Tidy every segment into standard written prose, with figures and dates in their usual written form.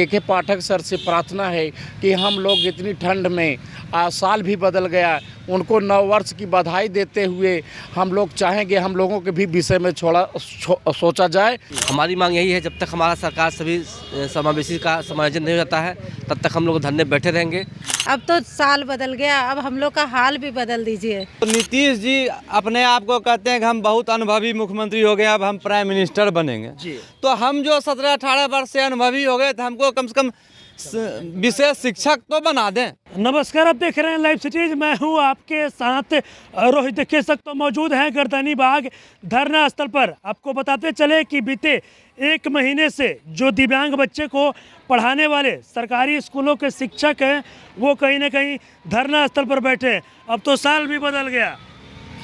के पाठक सर से प्रार्थना है कि हम लोग इतनी ठंड में साल भी बदल गया, उनको नव वर्ष की बधाई देते हुए हम लोग चाहेंगे हम लोगों के भी विषय में सोचा जाए। हमारी मांग यही है, जब तक हमारा सरकार सभी समावेशी का समायोजन नहीं हो जाता है तब तक हम लोग धरने बैठे रहेंगे। अब तो साल बदल गया, अब हम लोग का हाल भी बदल दीजिए। तो नीतीश जी अपने आप को कहते हैं कि हम बहुत अनुभवी मुख्यमंत्री हो गए, अब हम प्राइम मिनिस्टर बनेंगे जी। तो हम जो 17-18 वर्ष से अनुभवी हो गए तो हमको कम से कम विशेष शिक्षक तो बना दें। नमस्कार, आप देख रहे हैं लाइव सिटीज। मैं हूं आपके साथ रोहित। देख सकते मौजूद हैं गर्दनी बाग धरना स्थल पर। आपको बताते चले कि बीते 1 महीने से जो दिव्यांग बच्चे को पढ़ाने वाले सरकारी स्कूलों के शिक्षक हैं वो कहीं ना कहीं धरना स्थल पर बैठे हैं। अब तो साल भी बदल गया,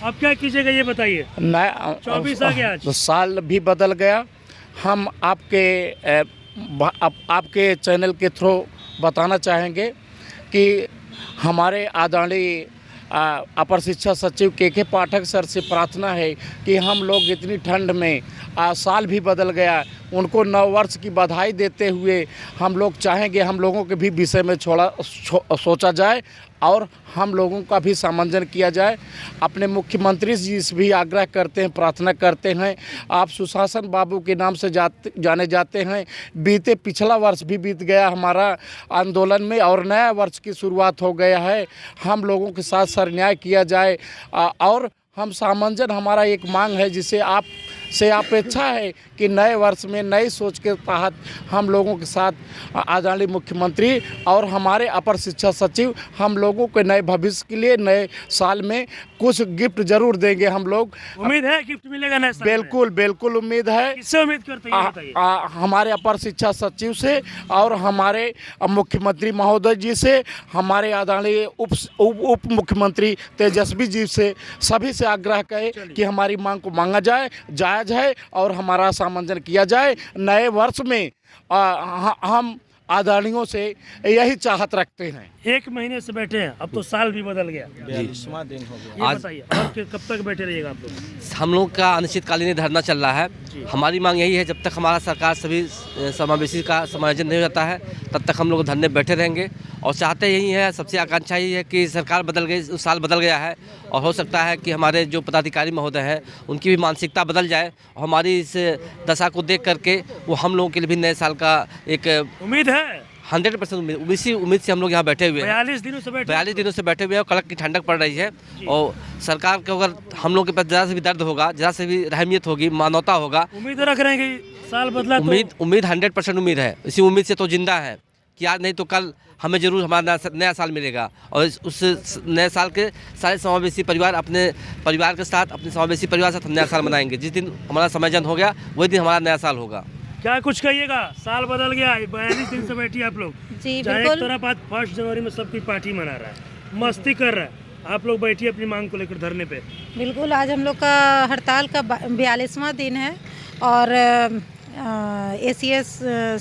अब क्या कीजिएगा ये बताइए। 24 आ गया, तो साल भी बदल गया। हम आपके चैनल के थ्रू बताना चाहेंगे कि हमारे आदरणीय अपर शिक्षा सचिव के पाठक सर से प्रार्थना है कि हम लोग इतनी ठंड में साल भी बदल गया, उनको नव वर्ष की बधाई देते हुए हम लोग चाहेंगे हम लोगों के भी विषय में सोचा जाए और हम लोगों का भी सामंजन किया जाए। अपने मुख्यमंत्री जी से भी आग्रह करते हैं, प्रार्थना करते हैं। आप सुशासन बाबू के नाम से जाने जाते हैं। पिछला वर्ष भी बीत गया हमारा आंदोलन में और नया वर्ष की शुरुआत हो गया है। हम लोगों के साथ सरन्याय किया जाए और हम सामंजन, हमारा एक मांग है जिसे आप से अपेक्षा है कि नए वर्ष में नई सोच के तहत हम लोगों के साथ आदरणीय मुख्यमंत्री और हमारे अपर शिक्षा सचिव हम लोगों के नए भविष्य के लिए नए साल में कुछ गिफ्ट जरूर देंगे। हम लोग उम्मीद है गिफ्ट मिलेगा नए साल में? बिल्कुल उम्मीद है। किससे उम्मीद करते हैं? हमारे अपर शिक्षा सचिव से और हमारे मुख्यमंत्री महोदय जी से, हमारे आदरणीय उप मुख्यमंत्री तेजस्वी जी से, सभी से आग्रह करें कि हमारी मांग को मांगा जाए, जायज है और हमारा सामंजन किया जाए। नए वर्ष में हम आदरणियों से यही चाहत रखते हैं। 1 महीने से बैठे हैं, अब तो साल भी बदल गया, 42वां दिन हो गया। ये बताइए कब तक बैठे रहिएगा आप लोग? हम लोग का अनिश्चितकालीन धरना चल रहा है। हमारी मांग यही है, जब तक हमारा सरकार सभी समावेशी का समायोजन नहीं हो जाता है तब तक हम लोग धरने बैठे रहेंगे और चाहते यही है, सबसे आकांक्षा यही है कि सरकार बदल गई, साल बदल गया है और हो सकता है कि हमारे जो पदाधिकारी महोदय हैं उनकी भी मानसिकता बदल जाए और हमारी इस दशा को देख करके वो हम लोगों के लिए भी नए साल का एक उम्मीद है। 100% इसी उम्मीद से हम लोग यहाँ बैठे हुए हैं। 42 दिनों से बैठे हुए हैं और कड़क की ठंडक पड़ रही है और सरकार को अगर हम लोग के पास ज़रा से भी दर्द होगा, ज़रा से भी रहमियत होगी, मानवता होगा, उम्मीद रख रहे हैं कि साल बदला। उम्मीद 100% उम्मीद है। इसी उम्मीद से तो जिंदा है कि आज नहीं तो कल हमें जरूर हमारा नया साल मिलेगा और उस नए साल के सारे समावेशी परिवार अपने परिवार के साथ, अपने समावेशी परिवार के साथ नया साल मनाएंगे। जिस दिन हमारा समायोजन हो गया वही दिन हमारा नया साल होगा। क्या कुछ कहिएगा? साल बदल गया, 42 दिन से बैठी आप लोग जी। एक तरफ आज 1 जनवरी में सबकी पार्टी मना रहा है, मस्ती कर रहा है, आप लोग बैठिए अपनी मांग को लेकर धरने पे। बिल्कुल, आज हम लोग का हड़ताल का 42वां दिन है और ACS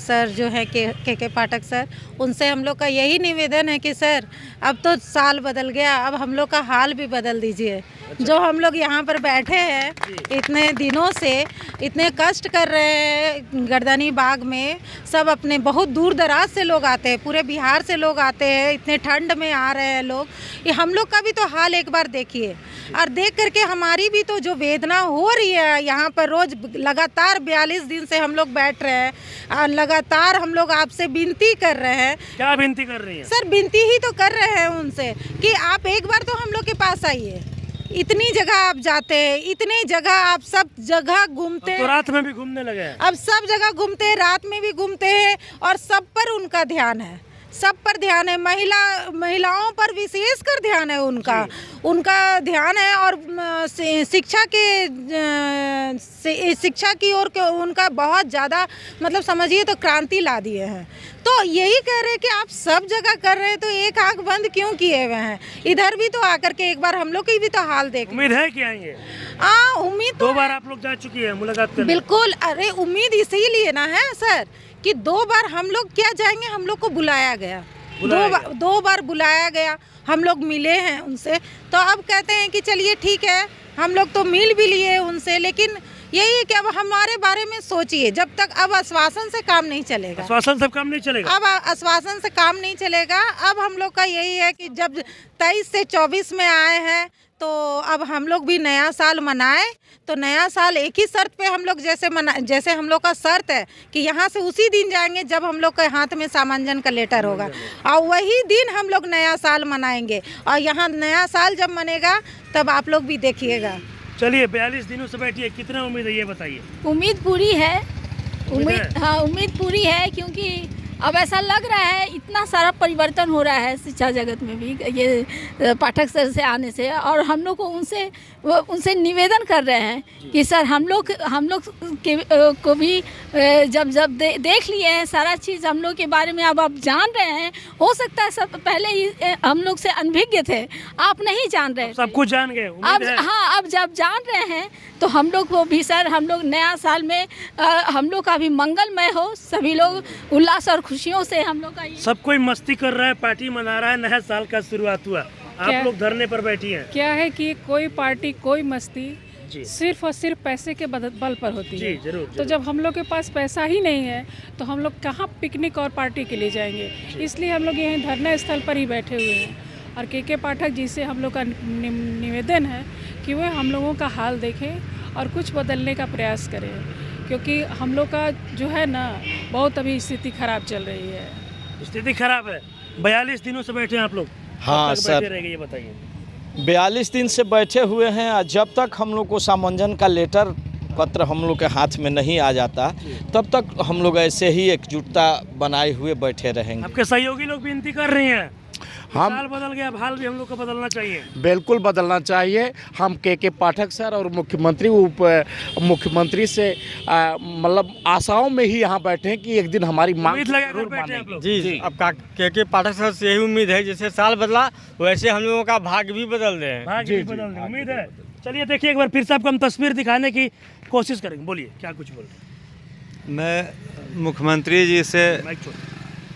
सर जो है के पाठक सर, उनसे हम लोग का यही निवेदन है कि सर अब तो साल बदल गया, अब हम लोग का हाल भी बदल दीजिए। जो हम लोग यहाँ पर बैठे हैं इतने दिनों से, इतने कष्ट कर रहे हैं गर्दनी बाग में, सब अपने बहुत दूर दराज से लोग आते हैं, पूरे बिहार से लोग आते हैं, इतने ठंड में आ रहे हैं लोग। ये हम लोग का भी तो हाल एक बार देखिए और देख करके हमारी भी तो जो वेदना हो रही है। यहाँ पर रोज लगातार 42 दिन से हम लोग बैठ रहे हैं और लगातार हम लोग आपसे विनती कर रहे हैं। क्या विनती कर रही हैं? सर विनती ही तो कर रहे हैं उनसे कि आप एक बार तो हम लोग के पास आइए। इतनी जगह आप जाते हैं, इतनी जगह आप सब जगह घूमते हैं, तो रात में भी घूमने लगे हैं। अब सब जगह घूमते हैं, रात में भी घूमते हैं और सब पर उनका ध्यान है, सब पर ध्यान है। महिलाओं पर विशेष कर ध्यान है उनका ध्यान है और शिक्षा की ओर उनका बहुत ज़्यादा, मतलब समझिए तो क्रांति ला दिए हैं। तो यही कह रहे हैं कि आप सब जगह कर रहे हैं तो एक आंख बंद क्यों किए हुए हैं? इधर भी तो आकर के एक बार हम लोग की भी तो हाल देख। उम्मीद है कि आएंगे? उम्मीद 2 बार आप लोग जा चुकी है मुलाकात करने। बिल्कुल, अरे उम्मीद इसीलिए ना है सर कि 2 बार हम लोग क्या जाएंगे, हम लोग को बुलाया गया, 2 बार बुलाया गया, हम लोग मिले हैं उनसे। तो अब कहते हैं कि चलिए ठीक है, हम लोग तो मिल भी लिए उनसे, लेकिन यही है कि अब हमारे बारे में सोचिए, जब तक अब आश्वासन से काम नहीं चलेगा, आश्वासन सब काम नहीं चलेगा। अब आश्वासन से काम नहीं चलेगा। अब हम लोग का यही है कि जब 23 से 24 में आए हैं तो अब हम लोग भी नया साल मनाएं। तो नया साल एक ही शर्त पे हम लोग जैसे हम लोग का शर्त है कि यहाँ से उसी दिन जाएंगे जब हम लोग के हाथ में सामंजन का लेटर होगा, और वही दिन हम लोग नया साल मनाएंगे। और यहाँ नया साल जब मनेगा तब आप लोग भी देखिएगा। चलिए 42 दिनों से बैठी है, कितना उम्मीद है ये बताइए। उम्मीद पूरी है, उम्मीद उम्मीद, हाँ उम्मीद पूरी है, क्योंकि अब ऐसा लग रहा है इतना सारा परिवर्तन हो रहा है शिक्षा जगत में भी ये पाठक सर से आने से। और हम लोग को उनसे निवेदन कर रहे हैं कि सर हम लोग को भी जब देख लिए हैं सारा चीज़, हम लोग के बारे में अब जान रहे हैं। हो सकता है सब पहले ही हम लोग से अनभिज्ञ थे, आप नहीं जान रहे, सब कुछ जान गए। अब हाँ, अब जब जान रहे हैं तो हम लोग को भी सर, हम लोग नया साल में हम लोग का भी मंगलमय हो, सभी लोग उल्लास और खुशियों से हम लोग का सब कोई मस्ती कर रहा है, पार्टी मना रहा है, नया साल का शुरुआत हुआ, आप लोग धरने पर बैठी हैं। क्या है कि कोई पार्टी कोई मस्ती सिर्फ और सिर्फ पैसे के बल पर होती है। जरूर। तो जब हम लोग के पास पैसा ही नहीं है तो हम लोग कहाँ पिकनिक और पार्टी के लिए जाएंगे, इसलिए हम लोग यहीं धरना स्थल पर ही बैठे हुए हैं। और के पाठक जी से हम लोग का निवेदन है कि वह हम लोगों का हाल देखें और कुछ बदलने का प्रयास करें, क्योंकि हम लोग का जो है ना बहुत अभी स्थिति खराब चल रही है। स्थिति खराब है। 42 दिनों से बैठे हैं आप लोग। हाँ सर, रहेंगे ये बताइए। 42 दिन से बैठे हुए हैं, जब तक हम लोग को सामंजन का लेटर पत्र हम लोग के हाथ में नहीं आ जाता तब तक हम लोग ऐसे ही एकजुटता बनाए हुए बैठे रहेंगे। आपके सहयोगी लोग विनती कर रहे हैं, हम साल बदल गया, अब हाल भी हम लोग को बदलना चाहिए। बिल्कुल बदलना चाहिए। हम के पाठक सर और मुख्यमंत्री उप मुख्यमंत्री से मतलब आशाओं में ही यहाँ बैठे हैं कि एक दिन हमारी मांग उम्मीद लगा कर जरूर बैठे हैं आप मानेंगे। लोग। जी, अब के पाठक सर से यही उम्मीद है, जैसे साल बदला वैसे हम लोगों का भाग्य भी बदल रहे हैं। भाग्य भी बदल रहे, उम्मीद है। चलिए देखिए एक बार फिर से आपको हम तस्वीर दिखाने की कोशिश करेंगे। बोलिए क्या कुछ बोल रहे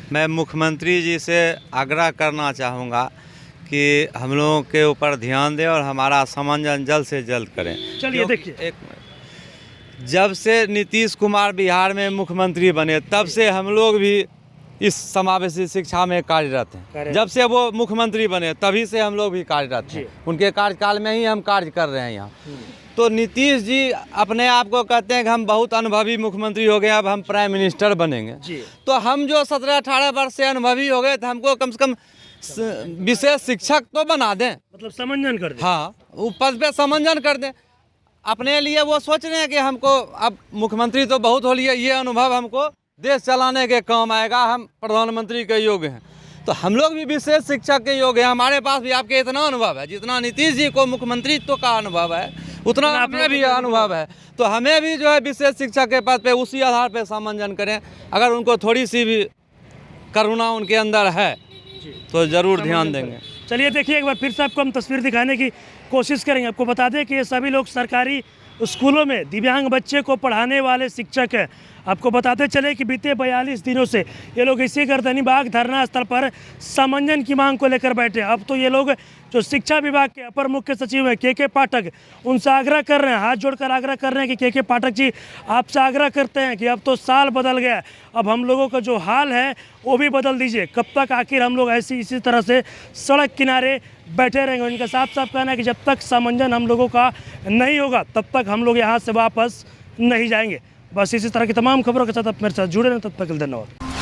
मैं मुख्यमंत्री जी से आग्रह करना चाहूँगा कि हम लोगों के ऊपर ध्यान दें और हमारा सामंजन जल्द से जल्द करें। चलिए देखिए, एक जब से नीतीश कुमार बिहार में मुख्यमंत्री बने तब से हम लोग भी इस समावेशी शिक्षा में कार्यरत हैं। जब से वो मुख्यमंत्री बने तभी से हम लोग भी कार्यरत हैं। उनके कार्यकाल में ही हम कार्य कर रहे हैं यहाँ। तो नीतीश जी अपने आप को कहते हैं कि हम बहुत अनुभवी मुख्यमंत्री हो गए, अब हम प्राइम मिनिस्टर बनेंगे। तो हम जो 17-18 वर्ष से अनुभवी हो गए तो हमको कम से कम विशेष शिक्षक तो बना दें, मतलब समंजन कर दें। हाँ, वो पद पे समंजन कर दें। अपने लिए वो सोच रहे हैं कि हमको अब मुख्यमंत्री तो बहुत हो लिए, ये अनुभव हमको देश चलाने के काम आएगा, हम प्रधानमंत्री के योग्य हैं। तो हम लोग भी विशेष शिक्षक के योग्य हैं। हमारे पास भी आपके इतना अनुभव है, जितना नीतीश जी को मुख्यमंत्रित्व का अनुभव है उतना हमें भी अनुभव है। तो हमें भी जो है विशेष शिक्षक के पद पे उसी आधार पे समंजन करें। अगर उनको थोड़ी सी भी करुणा उनके अंदर है तो ज़रूर ध्यान देंगे। चलिए देखिए एक बार फिर से आपको हम तस्वीर दिखाने की कोशिश करेंगे। आपको बता दें कि ये सभी लोग सरकारी स्कूलों में दिव्यांग बच्चे को पढ़ाने वाले शिक्षक हैं। आपको बताते चले कि बीते 42 दिनों से ये लोग इसी गर्दनी बाग धरना स्थल पर समंजन की मांग को लेकर बैठे। अब तो ये लोग जो शिक्षा विभाग के अपर मुख्य सचिव हैं के पाठक, उनसे आग्रह कर रहे हैं, हाथ जोड़कर आग्रह कर रहे हैं कि के पाठक जी आपसे आग्रह करते हैं कि अब तो साल बदल गया, अब हम लोगों का जो हाल है वो भी बदल दीजिए। कब तक आखिर हम लोग इसी तरह से सड़क किनारे बैठे रहेंगे? उनका साफ साफ कहना है कि जब तक समंजन हम लोगों का नहीं होगा तब तक हम लोग यहाँ से वापस नहीं जाएंगे। बस इसी तरह की तमाम खबरों के साथ आप मेरे साथ जुड़े रहें। तब तक धन्यवाद।